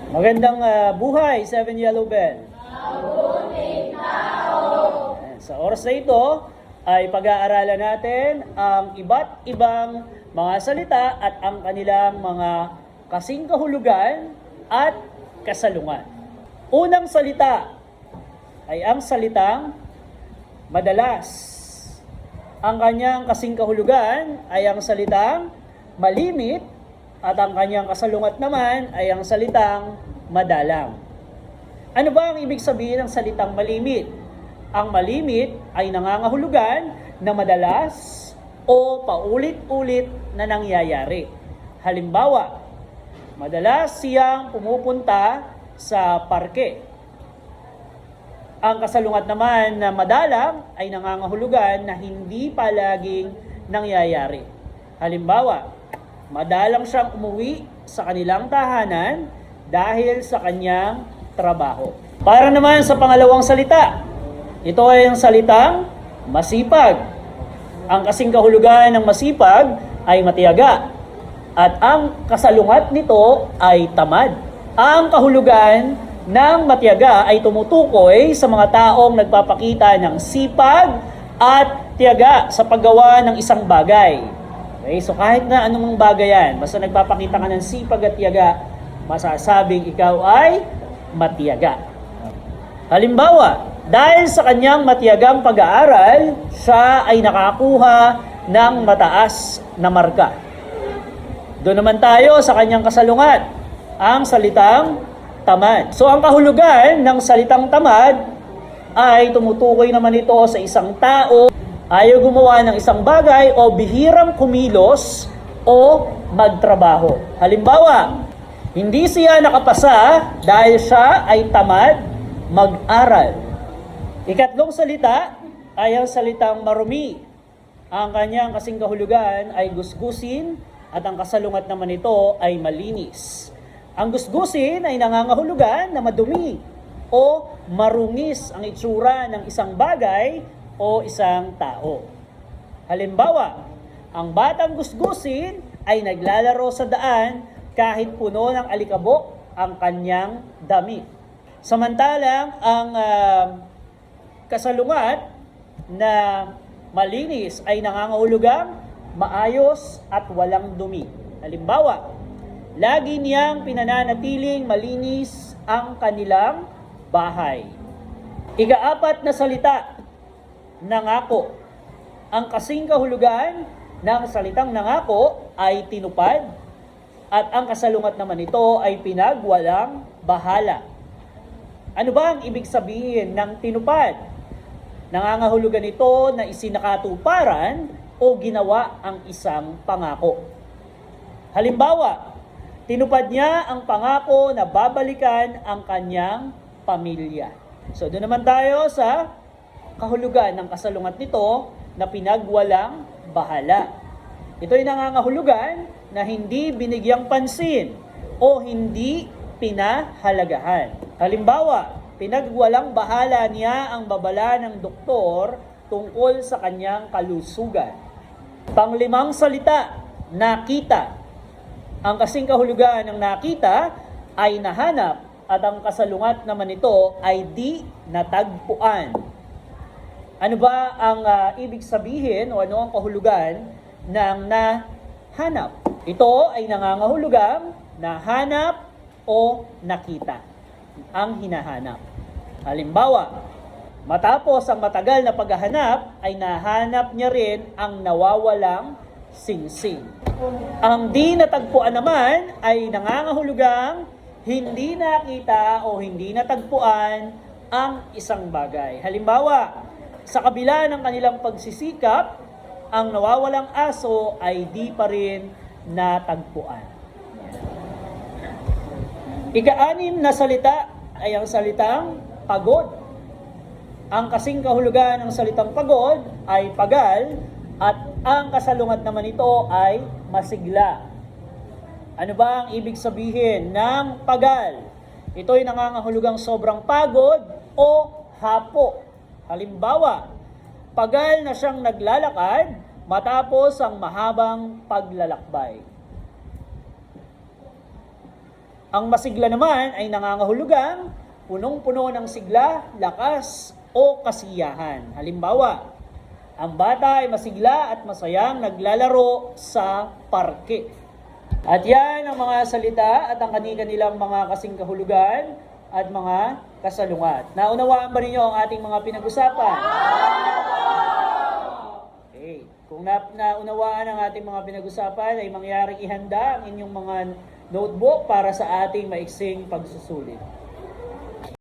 Magandang buhay, Seven Yellow Bell. Sa oras na ito ay pag-aaralan natin ang iba't ibang mga salita at ang kanilang mga kasing kahulugan at kasalungat. Unang salita ay ang salitang madalas. Ang kanyang kasing kahulugan ay ang salitang malimit at ang kanyang kasalungat naman ay ang salitang madalang. Ano ba ang ibig sabihin ng salitang malimit? Ang malimit ay nangangahulugan na madalas o paulit-ulit na nangyayari. Halimbawa, madalas siyang pumupunta sa parke. Ang kasalungat naman na madalang ay nangangahulugan na hindi palaging nangyayari. Halimbawa, madalang siyang umuwi sa kanilang tahanan dahil sa kanyang trabaho. Para naman sa pangalawang salita, ito ay ang salitang masipag. Ang kasing kahulugan ng masipag ay matiyaga at ang kasalungat nito ay tamad. Ang kahulugan ng matiyaga ay tumutukoy sa mga taong nagpapakita ng sipag at tiyaga sa paggawa ng isang bagay. Okay, so kahit na anumang bagay yan, basta nagpapakita ka ng sipag at tiyaga, masasabing ikaw ay matiyaga. Halimbawa, dahil sa kanyang matiyagang pag-aaral, siya ay nakakuha ng mataas na marka. Doon naman tayo sa kanyang kasalungat, ang salitang tamad. So ang kahulugan ng salitang tamad ay tumutukoy naman ito sa isang tao ayaw gumawa ng isang bagay o bihirang kumilos o magtrabaho. Halimbawa, hindi siya nakapasa dahil siya ay tamad mag-aral. Ikatlong salita ay ang salitang marumi. Ang kanyang kasing kahulugan ay gusgusin at ang kasalungat naman nito ay malinis. Ang gusgusin ay nangangahulugan na madumi o marungis ang itsura ng isang bagay o isang tao. Halimbawa, ang batang gusgusin ay naglalaro sa daan kahit puno ng alikabok ang kanyang damit. Samantalang ang kasalungat na malinis ay nangangahulugang maayos at walang dumi. Halimbawa, lagi niyang pinananatiling malinis ang kanilang bahay. Ika-apat na salita, nangako. Ang kasing kahulugan ng salitang nangako ay tinupad at ang kasalungat naman nito ay pinagwalang bahala. Ano ba ang ibig sabihin ng tinupad? Nangangahulugan ito na isinakatuparan o ginawa ang isang pangako. Halimbawa, tinupad niya ang pangako na babalikan ang kanyang pamilya. So doon naman tayo sa kahulugan ng kasalungat nito na pinagwalang bahala. Ito ay nangangahulugan na hindi binigyang pansin o hindi pinahalagahan. Halimbawa, pinagwalang bahala niya ang babala ng doktor tungkol sa kanyang kalusugan. Panglimang salita, nakita. Ang kasing kahulugan ng nakita ay nahanap at ang kasalungat naman nito ay di natagpuan. Ano ba ang ibig sabihin o ano ang kahulugan ng nahanap? Ito ay nangangahulugang nahanap o nakita ang hinahanap. Halimbawa, matapos ang matagal na paghahanap ay nahanap niya rin ang nawawalang singsing. Ang di natagpuan naman ay nangangahulugang hindi nakita o hindi natagpuan ang isang bagay. Halimbawa, sa kabila ng kanilang pagsisikap, ang nawawalang aso ay di pa rin natagpuan. Ika-anim na salita ay ang salitang pagod. Ang kasing kahulugan ng salitang pagod ay pagal at ang kasalungat naman nito ay masigla. Ano ba ang ibig sabihin ng pagal? Ito ay nangangahulugang sobrang pagod o hapo. Halimbawa, pagal na siyang naglalakad matapos ang mahabang paglalakbay. Ang masigla naman ay nangangahulugang punong-puno ng sigla, lakas o kasiyahan. Halimbawa, ang bata ay masigla at masayang naglalaro sa parke. At yan ang mga salita at ang kani-kanilang mga kasing kahulugan at mga kasalungat. Naunawaan ba ninyo ang ating mga pinag-usapan? Okay. Kung naunawaan ang ating mga pinag-usapan, ay mangyaring ihanda ang inyong mga notebook para sa ating maiksing pagsusulit.